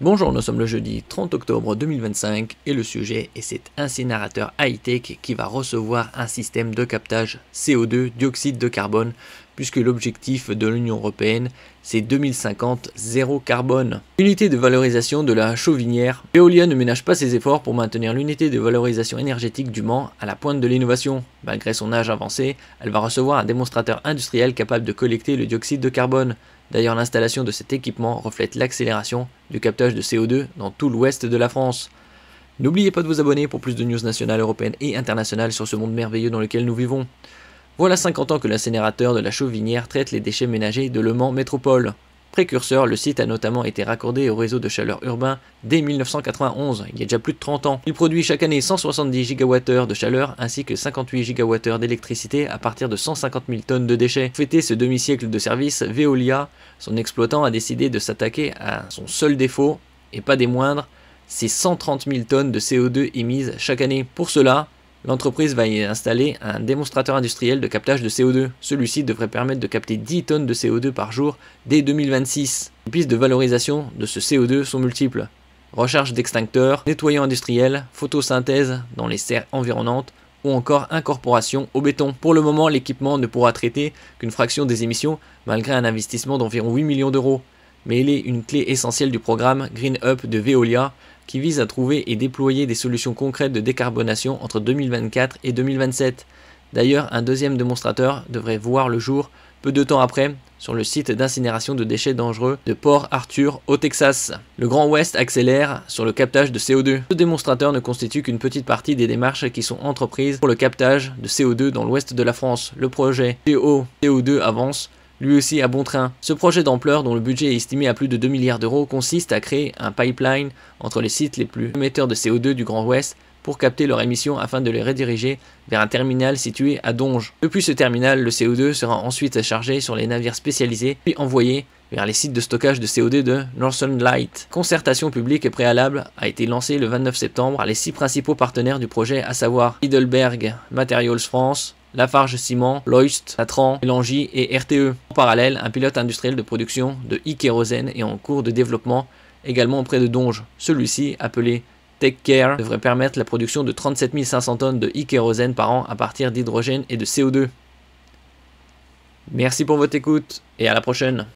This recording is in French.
Bonjour, nous sommes le jeudi 30 octobre 2025 et le sujet est cet incinérateur high-tech qui va recevoir un système de captage CO2, dioxyde de carbone, puisque l'objectif de l'Union européenne c'est 2050 zéro carbone. Unité de valorisation de la Chauvinière. Veolia ne ménage pas ses efforts pour maintenir l'unité de valorisation énergétique du Mans à la pointe de l'innovation. Malgré son âge avancé, elle va recevoir un démonstrateur industriel capable de collecter le dioxyde de carbone. D'ailleurs, l'installation de cet équipement reflète l'accélération du captage de CO2 dans tout l'ouest de la France. N'oubliez pas de vous abonner pour plus de news nationales, européennes et internationales sur ce monde merveilleux dans lequel nous vivons. Voilà 50 ans que l'incinérateur de la Chauvinière traite les déchets ménagers de Le Mans Métropole. Précurseur, le site a notamment été raccordé au réseau de chaleur urbain dès 1991, il y a déjà plus de 30 ans. Il produit chaque année 170 GWh de chaleur ainsi que 58 GWh d'électricité à partir de 150 000 tonnes de déchets. Pour fêter ce demi-siècle de service, Veolia, son exploitant, a décidé de s'attaquer à son seul défaut, et pas des moindres, c'est 130 000 tonnes de CO2 émises chaque année. Pour cela, l'entreprise va y installer un démonstrateur industriel de captage de CO2. Celui-ci devrait permettre de capter 10 tonnes de CO2 par jour dès 2026. Les pistes de valorisation de ce CO2 sont multiples. Recharge d'extincteurs, nettoyant industriel, photosynthèse dans les serres environnantes ou encore incorporation au béton. Pour le moment, l'équipement ne pourra traiter qu'une fraction des émissions malgré un investissement d'environ 8 millions d'euros. Mais il est une clé essentielle du programme Green Up de Veolia qui vise à trouver et déployer des solutions concrètes de décarbonation entre 2024 et 2027. D'ailleurs, un deuxième démonstrateur devrait voir le jour peu de temps après sur le site d'incinération de déchets dangereux de Port Arthur au Texas. Le Grand Ouest accélère sur le captage de CO2. Ce démonstrateur ne constitue qu'une petite partie des démarches qui sont entreprises pour le captage de CO2 dans l'ouest de la France. Le projet CO2 avance lui aussi à bon train. Ce projet d'ampleur, dont le budget est estimé à plus de 2 milliards d'euros, consiste à créer un pipeline entre les sites les plus émetteurs de CO2 du Grand Ouest pour capter leurs émissions afin de les rediriger vers un terminal situé à Donges. Depuis ce terminal, le CO2 sera ensuite chargé sur les navires spécialisés puis envoyé vers les sites de stockage de CO2 de Northern Light. Concertation publique préalable a été lancée le 29 septembre par les 6 principaux partenaires du projet, à savoir Heidelberg Materials France, Lafarge Ciment, Loist, Latran, Elangy et RTE. En parallèle, un pilote industriel de production de e-kérosène est en cours de développement également auprès de Donges. Celui-ci, appelé TechCare, devrait permettre la production de 37 500 tonnes de e-kérosène par an à partir d'hydrogène et de CO2. Merci pour votre écoute et à la prochaine.